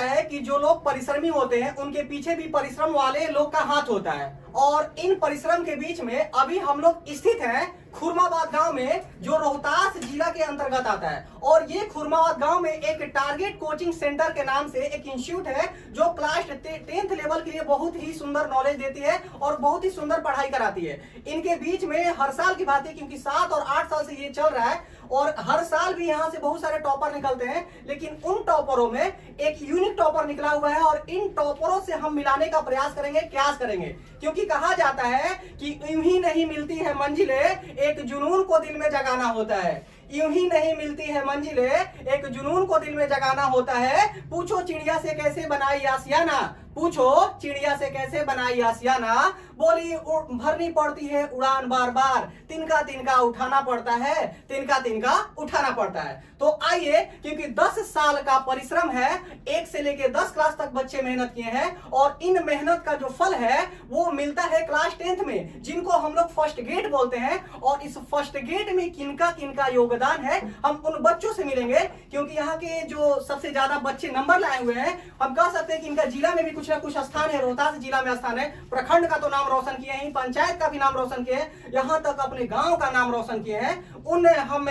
है कि जो लोग परिश्रमी होते हैं उनके पीछे भी परिश्रम वाले लोग का हाथ होता है, और इन परिश्रम के बीच में अभी हम लोग स्थित हैं खुरमाबाद गांव में, जो रोहतास जिला के अंतर्गत आता है। और ये खुरमाबाद गांव में एक टारगेट कोचिंग सेंटर के नाम से एक इंस्टीट्यूट है जो क्लास 10th लेवल के लिए बहुत ही सुंदर नॉलेज देती है और बहुत ही सुंदर पढ़ाई कराती है। इनके बीच में हर साल की बात है, क्योंकि 7 और 8 साल से ये चल रहा है और हर साल भी यहाँ से बहुत सारे टॉपर निकलते हैं, लेकिन उन टॉपरों में एक यूनिक टॉपर निकला हुआ है और इन टॉपरों से हम मिलाने का प्रयास करेंगे, क्यास करेंगे। क्योंकि कहा जाता है कि यूं ही नहीं मिलती है मंजिलें, एक जुनून को दिल में जगाना होता है। यूं ही नहीं मिलती है मंजिलें, एक जुनून को दिल में जगाना होता है। पूछो चिड़िया से कैसे बनाई आसियाना, पूछो चिड़िया से कैसे बनाई आसियाना, बोली भरनी पड़ती है उड़ान बार बार, तिनका तिनका उठाना पड़ता है, तिनका तिनका उठाना पड़ता है। तो आइए, क्योंकि 10 साल का परिश्रम है, 1 से लेकर 10 क्लास तक बच्चे मेहनत किए हैं और इन मेहनत का जो फल है वो मिलता है क्लास 10th में, जिनको हम लोग फर्स्ट गेट बोलते हैं। और इस फर्स्ट गेट में किनका किनका योगदान है हम उन बच्चों से मिलेंगे, क्योंकि यहाँ के जो सबसे ज्यादा बच्चे नंबर लाए हुए हैं, हम कह सकते हैं कि इनका जिला में भी कुछ ना कुछ स्थान है, रोहतास जिला में स्थान है, प्रखंड का तो नाम रोशन किए हैं, पंचायत का भी नाम रोशन किए हैं, यहाँ तक अपने गांव का नाम रोशन किए हैं। उन हम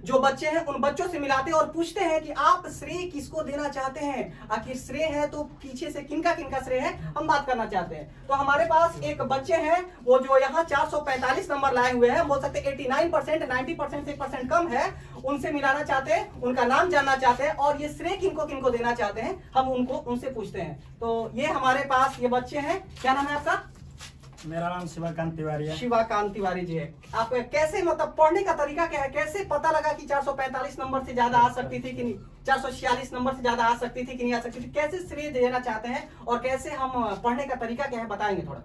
जो बच्चे हैं उन बच्चों से मिलाते हैं और पूछते हैं कि आप श्रेय किसको देना चाहते हैं। आखिर श्रेय है तो पीछे से किनका किनका श्रेय है हम बात करना चाहते हैं। तो हमारे पास एक बच्चे हैं वो जो यहाँ 445 नंबर लाए हुए हैं, बोल सकते 89%, 90% से 1% कम है, उनसे मिलाना चाहते हैं, उनका नाम जानना चाहते हैं और ये श्रेय किनको किनको देना चाहते हैं हम उनसे पूछते हैं। तो ये हमारे पास ये बच्चे हैं। क्या नाम है आपका? मेरा नाम शिवाकांत तिवारी है। शिवाकांत तिवारी जी है। आप कैसे, मतलब पढ़ने का तरीका क्या है, कैसे पता लगा कि 445 नंबर से ज्यादा आ सकती थी कि नहीं, 446 नंबर से ज्यादा आ सकती थी कि नहीं आ सकती थी, कैसे श्रेय देना चाहते हैं और कैसे हम पढ़ने का तरीका क्या है बताएंगे थोड़ा।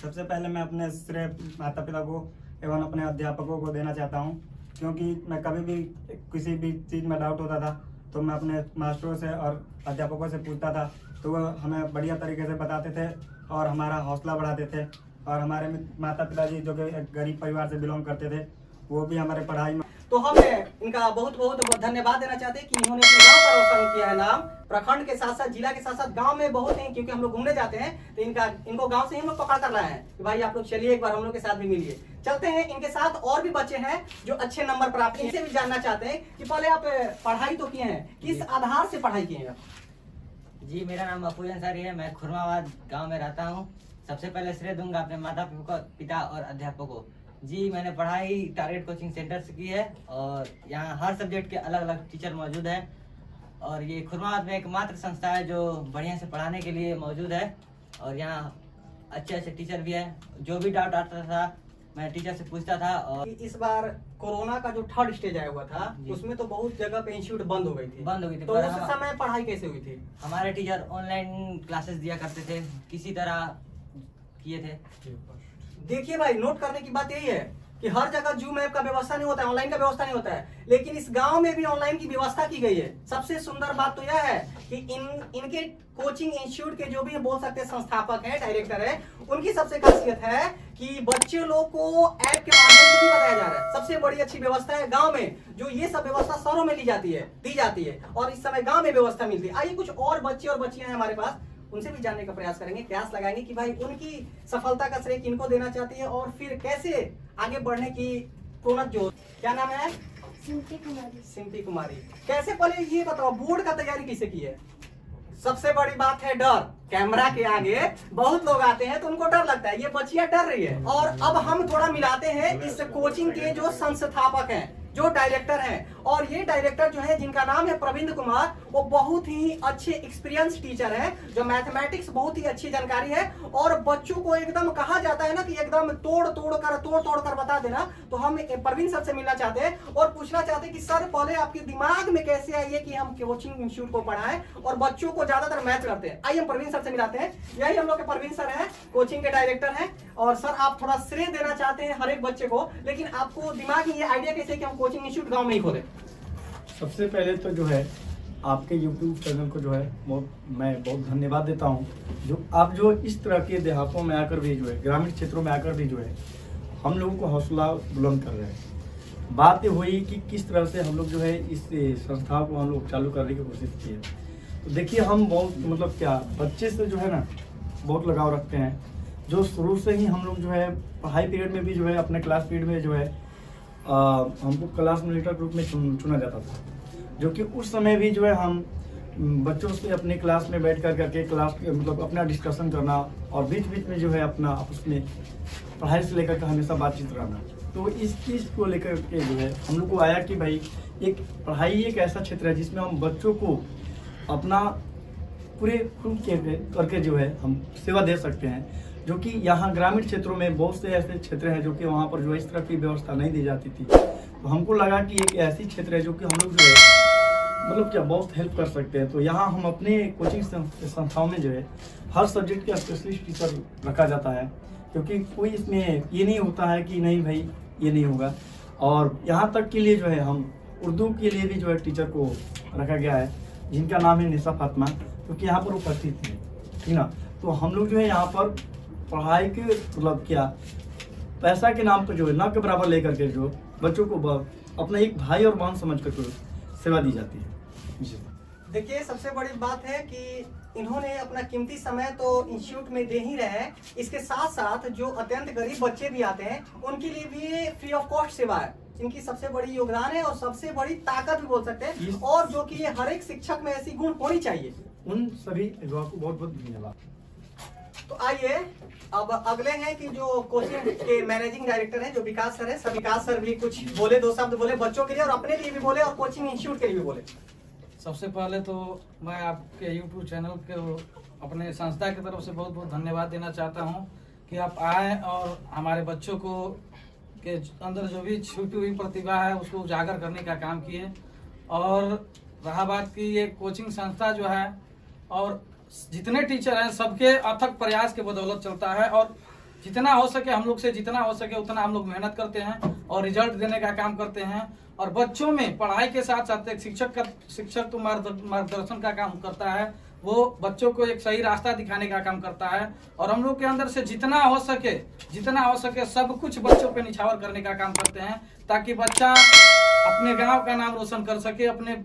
सबसे पहले मैं अपने श्रेय माता पिता को एवं अपने अध्यापकों को देना चाहता हूँ, क्योंकि मैं कभी भी किसी भी चीज़ में डाउट होता था तो मैं अपने मास्टरों से और अध्यापकों से पूछता था, तो वह हमें बढ़िया तरीके से बताते थे और हमारा हौसला बढ़ाते थे। और हमारे माता पिताजी जो कि एक गरीब परिवार से बिलोंग करते थे, वो भी हमारे पढ़ाई में। तो हम इनका बहुत बहुत धन्यवाद देना चाहते हैं कि इन्होंने अपने गांव का रोशन किया है नाम, प्रखंड के साथ साथ जिला के साथ साथ गांव में बहुत हैं, क्योंकि हम लोग घूमने जाते हैं तो इनको गांव से ही हम लोग पकड़ कर लाए हैं कि भाई आप लोग चलिए एक बार हम लोग के साथ भी मिलिए। चलते हैं, इनके साथ और भी बच्चे हैं जो अच्छे नंबर प्राप्त किए, इनसे भी जानना चाहते हैं कि पहले आप पढ़ाई तो किए हैं, किस आधार से पढ़ाई किए हैं? जी, मेरा नाम अपूज अंसारी है, मैं खुरमाबाद गांव में रहता हूं। सबसे पहले श्रेय दूंगा अपने माता पिता और अध्यापकों को। जी, मैंने पढ़ाई टारगेट कोचिंग सेंटर से की है और यहाँ हर सब्जेक्ट के अलग अलग टीचर मौजूद हैं और ये खुरमाबाद में एकमात्र संस्था है जो बढ़िया से पढ़ाने के लिए मौजूद है और यहाँ अच्छे अच्छे टीचर भी हैं। जो भी डाउट आता था मैं टीचर से पूछता था। और इस बार कोरोना का जो 3rd स्टेज आया हुआ था उसमें तो बहुत जगह पे इंस्टीट्यूट बंद हो गई थी, तो उस समय पढ़ाई कैसे हुई थी? हमारे टीचर ऑनलाइन क्लासेस दिया करते थे, किसी तरह किए थे। देखिए भाई, नोट करने की बात यही है कि हर जगह जूम ऐप का व्यवस्था नहीं होता है, ऑनलाइन का व्यवस्था नहीं होता है, लेकिन इस गांव में भी ऑनलाइन की व्यवस्था की गई है। सबसे सुंदर बात तो यह है कि इनके कोचिंग इंस्टीट्यूट के जो भी बोल सकते हैं संस्थापक है, डायरेक्टर है, उनकी सबसे खासियत है कि बच्चे लोग को ऐप के माध्यम से भी बताया जा रहा है। सबसे बड़ी अच्छी व्यवस्था है गांव में, जो ये सब व्यवस्था शहरों में दी जाती है और इस समय गांव में व्यवस्था मिलती है। आइए कुछ और बच्चे और बच्चियां हैं हमारे पास, उनसे भी जानने का प्रयास करेंगे, प्रयास लगाएंगे कि भाई उनकी सफलता का श्रेय किनको देना चाहती है और फिर कैसे आगे बढ़ने की प्रोन्नत जो। क्या नाम है? सिंपी कुमारी। सिंपी कुमारी। कैसे, पहले ये बताओ बोर्ड का तैयारी कैसे की है? सबसे बड़ी बात है डर। कैमरा के आगे बहुत लोग आते हैं तो उनको डर लगता है, ये बच्चियां डर रही है। और अब हम थोड़ा मिलाते हैं इस कोचिंग के जो संस्थापक हैं, जो डायरेक्टर हैं, और ये डायरेक्टर जो है जिनका नाम है प्रवीण कुमार, वो बहुत ही अच्छे एक्सपीरियंस टीचर हैं, जो मैथमेटिक्स बहुत ही अच्छी जानकारी है और बच्चों को एकदम कहा जाता है ना कि एकदम तोड़ तोड़ कर बता देना। तो हम प्रवीण सर से मिलना चाहते हैं और पूछना चाहते हैं कि सर पहले आपके दिमाग में कैसे आई है कि हम कोचिंग इंस्टीट्यूट को पढ़ाएं और बच्चों को ज्यादातर मैथ करते हैं। आइए हम प्रवीण सर से मिलाते हैं। यही हम लोग के प्रवीण सर हैं, कोचिंग के डायरेक्टर हैं। और सर आप थोड़ा श्रेय देना चाहते हैं हर एक बच्चे को, लेकिन आपको दिमाग में ये आइडिया कैसे कि हम कोचिंग इंस्टीट्यूट गांव में ही खोलें? सबसे पहले तो जो है आपके YouTube चैनल को जो है मैं बहुत धन्यवाद देता हूं, जो आप जो इस तरह के देहातों में आकर भी जो है, ग्रामीण क्षेत्रों में आकर भी जो है हम लोगों को हौसला बुलंद कर रहे हैं। बात ये हुई कि किस तरह से हम लोग जो है इस संस्था को हम लोग चालू करने की कोशिश की है। तो देखिए हम बहुत मतलब क्या बच्चे से जो है ना बहुत लगाव रखते हैं। जो शुरू से ही हम लोग जो है पढ़ाई पीरियड में भी जो है अपने क्लास पीरियड में जो है हमको क्लास मॉनिटर के रूप में चुना जाता था, जो कि उस समय भी जो है हम बच्चों से अपने क्लास में बैठ कर करके क्लास मतलब अपना डिस्कशन करना और बीच बीच में जो है अपना आपस में पढ़ाई से लेकर के हमेशा बातचीत रहना। तो इस चीज़ को लेकर के जो है हम लोग को आया कि भाई एक पढ़ाई एक ऐसा क्षेत्र है जिसमें हम बच्चों को अपना पूरे खुद के करके जो है हम सेवा दे सकते हैं, जो कि यहाँ ग्रामीण क्षेत्रों में बहुत से ऐसे क्षेत्र हैं जो कि वहाँ पर जो है इस तरह की व्यवस्था नहीं दी जाती थी। तो हमको लगा कि एक ऐसी क्षेत्र है जो कि हम लोग जो है मतलब क्या बहुत हेल्प कर सकते हैं। तो यहाँ हम अपने कोचिंग संस्थाओं में जो है हर सब्जेक्ट का स्पेशलिस्ट टीचर रखा जाता है, क्योंकि कोई इसमें ये नहीं होता है कि नहीं भाई ये नहीं होगा। और यहाँ तक के लिए जो है हम उर्दू के लिए भी जो है टीचर को रखा गया है, जिनका नाम है निशा फातिमा, क्योंकि यहाँ पर उपस्थित है, ठीक ना। तो हम लोग जो है यहाँ पर पढ़ाई के मतलब क्या पैसा के नाम पर जो है ना के बराबर लेकर के जो बच्चों को अपना एक भाई और बहन समझ कर सेवा दी जाती है। देखिए सबसे बड़ी बात है कि इन्होंने अपना कीमती समय तो इंस्टीट्यूट में दे ही रहे हैं, इसके साथ साथ जो अत्यंत गरीब बच्चे भी आते हैं उनके लिए भी फ्री ऑफ कॉस्ट सेवा है। इनकी सबसे बड़ी योगदान है और सबसे बड़ी ताकत भी बोल सकते हैं, और जो कि हर एक शिक्षक में ऐसी गुण होनी चाहिए। उन सभी को बहुत बहुत धन्यवाद। तो आइए अब अगले हैं कि जो कोचिंग के मैनेजिंग डायरेक्टर हैं जो विकास सर है। सब विकास सर भी कुछ बोले, दो शब्द बोले बच्चों के लिए और अपने लिए भी बोले और कोचिंग इंस्टीट्यूट के लिए भी बोले। सबसे पहले तो मैं आपके YouTube चैनल को अपने संस्था की तरफ से बहुत बहुत धन्यवाद देना चाहता हूं कि आप आए और हमारे बच्चों को के अंदर जो भी छुपी हुई प्रतिभा है उसको उजागर करने का काम किए। और रहा बात की ये कोचिंग संस्था जो है और जितने टीचर हैं सबके अथक प्रयास के बदौलत चलता है, और जितना हो सके हम लोग से जितना हो सके उतना हम लोग मेहनत करते हैं और रिजल्ट देने का काम करते हैं। और बच्चों में पढ़ाई के साथ साथ एक शिक्षक तो मार्गदर्शन का काम करता है, वो बच्चों को एक सही रास्ता दिखाने का काम करता है। और हम लोग के अंदर से जितना हो सके सब कुछ बच्चों पे निछावर करने का काम करते हैं, ताकि बच्चा अपने गांव का नाम रोशन कर सके, अपने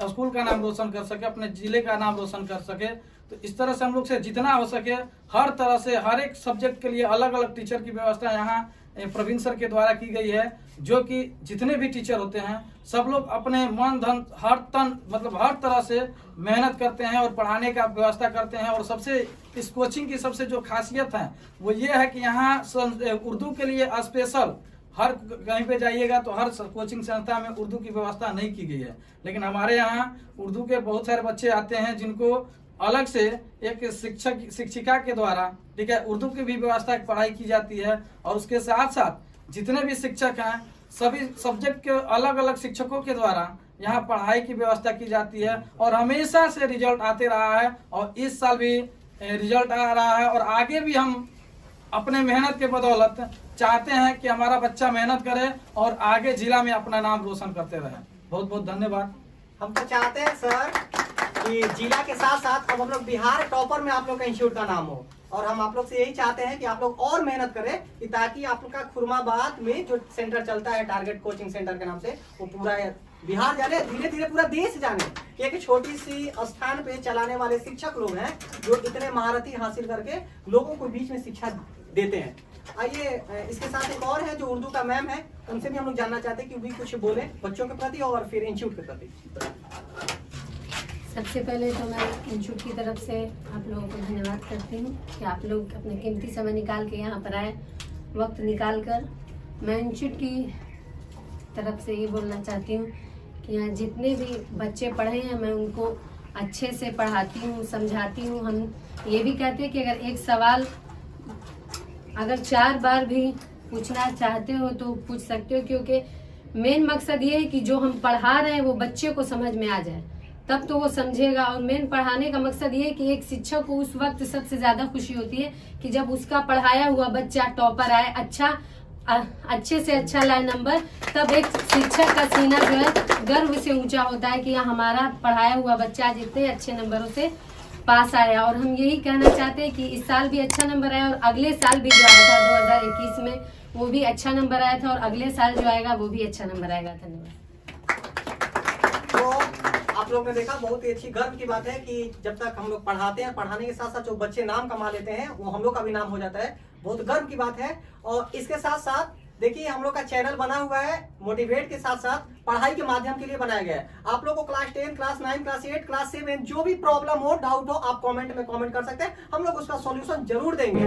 स्कूल का नाम रोशन कर सके, अपने जिले का नाम रोशन कर सके। तो इस तरह से हम लोग से जितना हो सके हर तरह से हर एक सब्जेक्ट के लिए अलग अलग टीचर की व्यवस्था यहाँ प्रवीण सर के द्वारा की गई है, जो कि जितने भी टीचर होते हैं सब लोग अपने मन धन हर तन मतलब हर तरह से मेहनत करते हैं और पढ़ाने का व्यवस्था करते हैं। और सबसे इस कोचिंग की सबसे जो खासियत है वो ये है कि यहाँ उर्दू के लिए स्पेशल हर कहीं पे जाइएगा तो हर कोचिंग संस्था में उर्दू की व्यवस्था नहीं की गई है, लेकिन हमारे यहाँ उर्दू के बहुत सारे बच्चे आते हैं जिनको अलग से एक शिक्षिका के द्वारा ठीक है उर्दू की भी व्यवस्था की पढ़ाई की जाती है। और उसके साथ साथ जितने भी शिक्षक हैं सभी सब्जेक्ट के अलग अलग शिक्षकों के द्वारा यहाँ पढ़ाई की व्यवस्था की जाती है, और हमेशा से रिजल्ट आते रहा है और इस साल भी रिजल्ट आ रहा है। और आगे भी हम अपने मेहनत के बदौलत चाहते हैं कि हमारा बच्चा मेहनत करे और आगे जिला में अपना नाम रोशन करते रहे। बहुत बहुत धन्यवाद। हम तो चाहते हैं सर कि जिला के साथ साथ अब हम लोग बिहार टॉपर में आप लोग का इंस्टीट्यूट का नाम हो, और हम आप लोग से यही चाहते हैं कि आप लोग और मेहनत करें कि ताकि आप लोग का खुरमाबाद में जो सेंटर चलता है टारगेट कोचिंग सेंटर के नाम से वो पूरा बिहार जाने, धीरे धीरे पूरा देश जाने। एक छोटी सी स्थान पे चलाने वाले शिक्षक लोग हैं जो इतने महारथी हासिल करके लोगों को बीच में शिक्षा देते हैं। आइए इसके साथ एक और है जो उर्दू का मैम है, उनसे भी हम लोग जानना चाहते हैं कि भी कुछ बोले बच्चों के प्रति और फिर इंस्टीट्यूट के प्रति। सबसे पहले तो मैं इंस्टीट्यूट की तरफ से आप लोगों को धन्यवाद करती हूँ कि आप लोग अपने कीमती समय निकाल के यहाँ पर आए, वक्त निकाल कर। मैं इंस्टीट्यूट की तरफ से ये बोलना चाहती हूँ कि यहाँ जितने भी बच्चे पढ़े हैं मैं उनको अच्छे से पढ़ाती हूँ, समझाती हूँ। हम ये भी कहते हैं कि अगर एक सवाल अगर 4 बार भी पूछना चाहते हो तो पूछ सकते हो, क्योंकि मेन मकसद ये है कि जो हम पढ़ा रहे हैं वो बच्चे को समझ में आ जाए, तब तो वो समझेगा। और मेन पढ़ाने का मकसद ये है कि एक शिक्षक को उस वक्त सबसे ज्यादा खुशी होती है कि जब उसका पढ़ाया हुआ बच्चा टॉपर आए, अच्छे से अच्छा लाए नंबर, तब एक शिक्षक का सीना जो है गर्व से ऊंचा होता है कि हमारा पढ़ाया हुआ बच्चा आज इतने अच्छे नंबरों से पास आया। और हम यही कहना चाहते हैं कि इस साल भी अच्छा नंबर आया और अगले साल भी जो आया था 2021 में वो भी अच्छा नंबर आया था और अगले साल जो आएगा वो भी अच्छा नंबर आएगा। धन्यवाद। तो आप आप लोग ने देखा, बहुत ही अच्छी गर्व की बात है कि जब तक हम लोग पढ़ाते हैं, पढ़ाने के साथ साथ जो बच्चे नाम कमा लेते हैं वो हम लोग का भी नाम हो जाता है। बहुत गर्व की बात है। और इसके साथ साथ देखिए हम लोग का चैनल बना हुआ है मोटिवेट के साथ साथ पढ़ाई के माध्यम के लिए बनाया गया है। आप लोगों को क्लास 10, क्लास 9, क्लास 8, क्लास 7 जो भी प्रॉब्लम हो, डाउट हो, आप कमेंट में कमेंट कर सकते हैं, हम लोग उसका सॉल्यूशन जरूर देंगे।